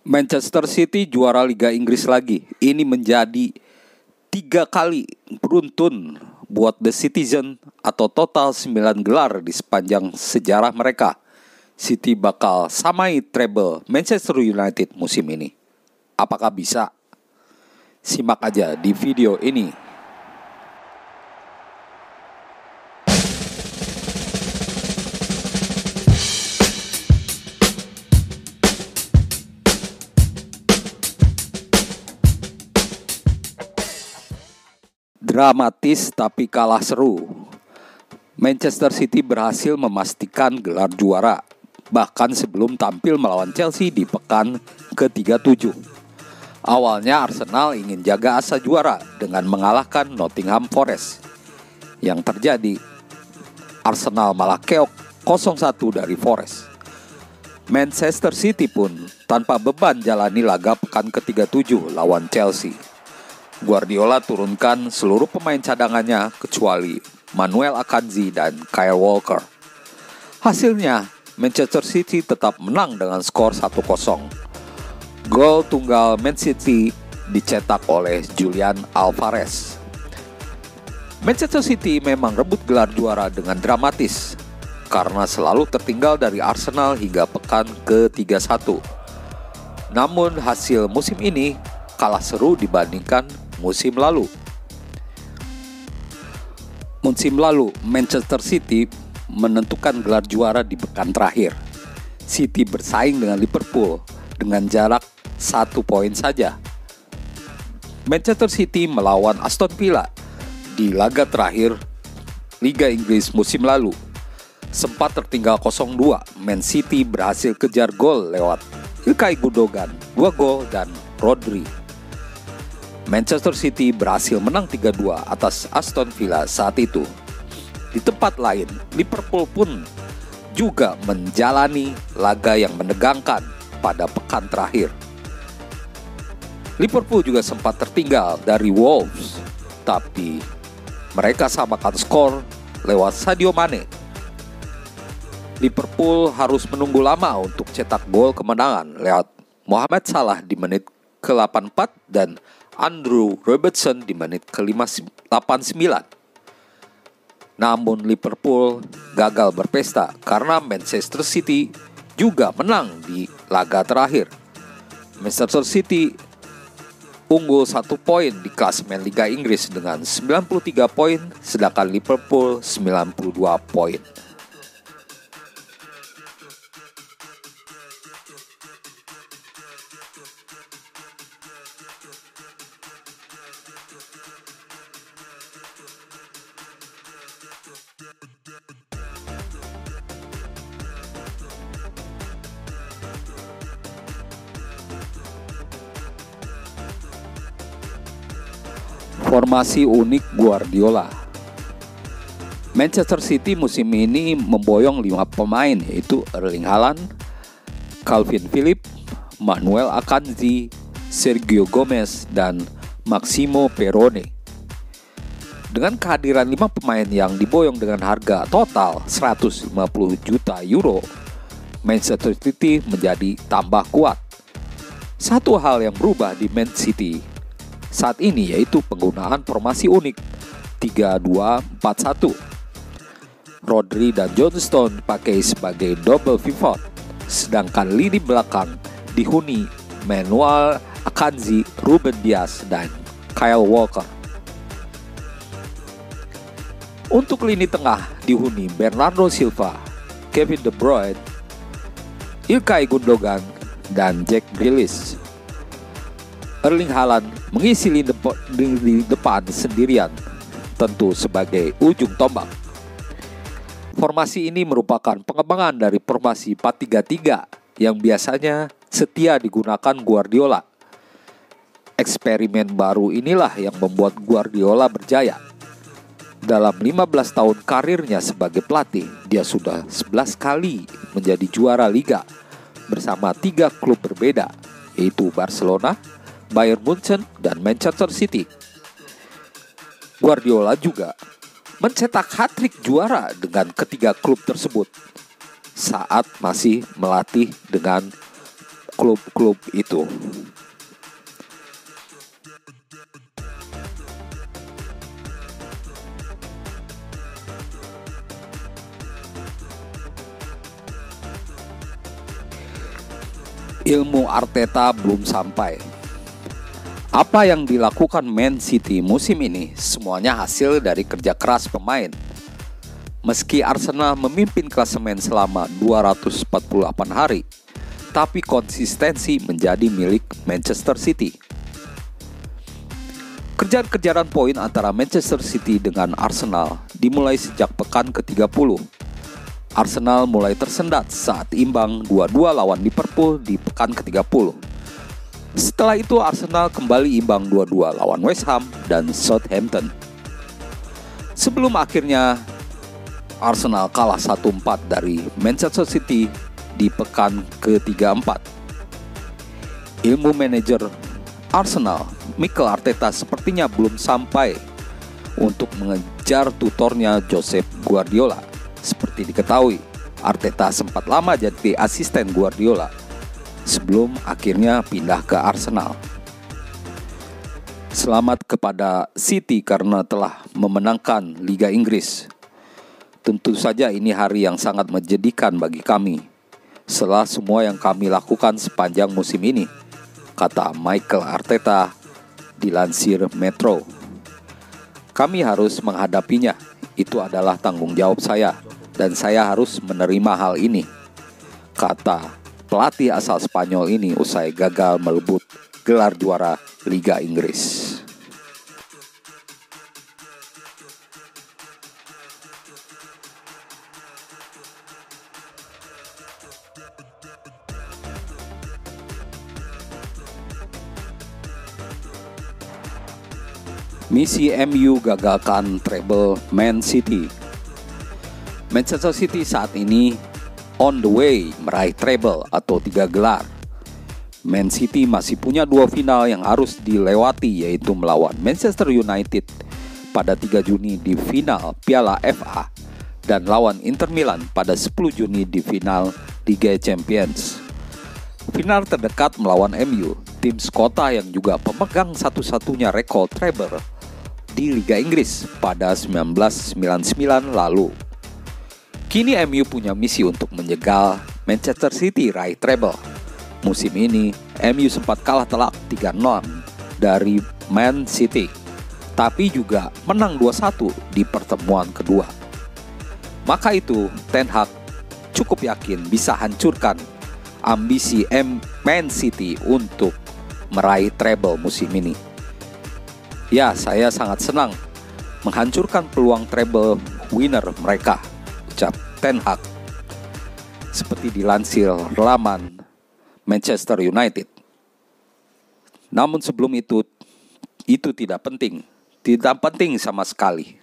Manchester City juara Liga Inggris lagi. Ini menjadi 3 kali beruntun buat The Citizen atau total 9 gelar di sepanjang sejarah mereka. City bakal samai treble Manchester United musim ini. Apakah bisa? Simak aja di video ini. Dramatis tapi kalah seru. Manchester City berhasil memastikan gelar juara, bahkan sebelum tampil melawan Chelsea di pekan ke-37. Awalnya Arsenal ingin jaga asa juara dengan mengalahkan Nottingham Forest. Yang terjadi, Arsenal malah keok 0-1 dari Forest. Manchester City pun tanpa beban jalani laga pekan ke-37 lawan Chelsea. Guardiola turunkan seluruh pemain cadangannya kecuali Manuel Akanji dan Kyle Walker. Hasilnya, Manchester City tetap menang dengan skor 1-0. Gol tunggal Man City dicetak oleh Julian Alvarez. Manchester City memang rebut gelar juara dengan dramatis karena selalu tertinggal dari Arsenal hingga pekan ke-31. Namun hasil musim ini kalah seru dibandingkan musim lalu. Musim lalu, Manchester City menentukan gelar juara di pekan terakhir. City bersaing dengan Liverpool dengan jarak 1 poin saja. Manchester City melawan Aston Villa di laga terakhir Liga Inggris musim lalu. Sempat tertinggal 0-2, Man City berhasil kejar gol lewat Ilkay Gundogan, 2 gol, dan Rodri. Manchester City berhasil menang 3-2 atas Aston Villa saat itu. Di tempat lain, Liverpool pun juga menjalani laga yang menegangkan pada pekan terakhir. Liverpool juga sempat tertinggal dari Wolves, tapi mereka samakan skor lewat Sadio Mane. Liverpool harus menunggu lama untuk cetak gol kemenangan lewat Mohamed Salah di menit ke-84 dan Andrew Robertson di menit ke-89. Namun Liverpool gagal berpesta karena Manchester City juga menang di laga terakhir. Manchester City unggul 1 poin di klasemen Liga Inggris dengan 93 poin, sedangkan Liverpool 92 poin. Formasi unik Guardiola. Manchester City musim ini memboyong 5 pemain, yaitu Erling Haaland, Calvin Phillips, Manuel Akanji, Sergio Gomez, dan Maximo Perrone. Dengan kehadiran 5 pemain yang diboyong dengan harga total 150 juta euro, Manchester City menjadi tambah kuat. Satu hal yang berubah di Man City saat ini yaitu penggunaan formasi unik 3-2-4-1. Rodri dan John Stones dipakai sebagai double pivot, sedangkan lini belakang dihuni Manuel Akanji, Ruben Dias, dan Kyle Walker. Untuk lini tengah dihuni Bernardo Silva, Kevin De Bruyne, Ilkay Gundogan, dan Jack Grealish. Erling Haaland mengisi lini depan sendirian, tentu sebagai ujung tombak. Formasi ini merupakan pengembangan dari formasi 4-3-3 yang biasanya setia digunakan Guardiola. Eksperimen baru inilah yang membuat Guardiola berjaya. Dalam 15 tahun karirnya sebagai pelatih, dia sudah 11 kali menjadi juara Liga bersama 3 klub berbeda, yaitu Barcelona, Bayern Munchen, dan Manchester City. Guardiola juga mencetak hat-trick juara dengan ketiga klub tersebut saat masih melatih dengan klub-klub itu. Ilmu Arteta belum sampai. Apa yang dilakukan Man City musim ini semuanya hasil dari kerja keras pemain. Meski Arsenal memimpin klasemen selama 248 hari, tapi konsistensi menjadi milik Manchester City. Kejar-kejaran poin antara Manchester City dengan Arsenal dimulai sejak pekan ke-30. Arsenal mulai tersendat saat imbang 2-2 lawan Liverpool di pekan ke-30. Setelah itu Arsenal kembali imbang 2-2 lawan West Ham dan Southampton. Sebelum akhirnya Arsenal kalah 1-4 dari Manchester City di pekan ke-34. Ilmu manajer Arsenal, Mikel Arteta, sepertinya belum sampai untuk mengejar tutornya Josep Guardiola. Seperti diketahui, Arteta sempat lama jadi asisten Guardiola sebelum akhirnya pindah ke Arsenal. Selamat kepada City karena telah memenangkan Liga Inggris. Tentu saja ini hari yang sangat menjadikan bagi kami setelah semua yang kami lakukan sepanjang musim ini, kata Mikel Arteta dilansir Metro. Kami harus menghadapinya, itu adalah tanggung jawab saya. Dan saya harus menerima hal ini, kata pelatih asal Spanyol ini usai gagal melebut gelar juara Liga Inggris. Misi MU gagalkan treble Man City. Manchester City saat ini on the way meraih treble atau 3 gelar. Man City masih punya 2 final yang harus dilewati, yaitu melawan Manchester United pada 3 Juni di final Piala FA dan lawan Inter Milan pada 10 Juni di final Liga Champions. Final terdekat melawan MU, tim sekota yang juga pemegang satu-satunya rekor treble di Liga Inggris pada 1999 lalu. Kini MU punya misi untuk menjegal Manchester City raih treble. Musim ini, MU sempat kalah telak 3-0 dari Man City, tapi juga menang 2-1 di pertemuan kedua. Maka itu, Ten Hag cukup yakin bisa hancurkan ambisi Man City untuk meraih treble musim ini. Ya, saya sangat senang menghancurkan peluang treble winner mereka, ucap Ten Hag, seperti dilansir laman Manchester United. Namun sebelum itu tidak penting sama sekali.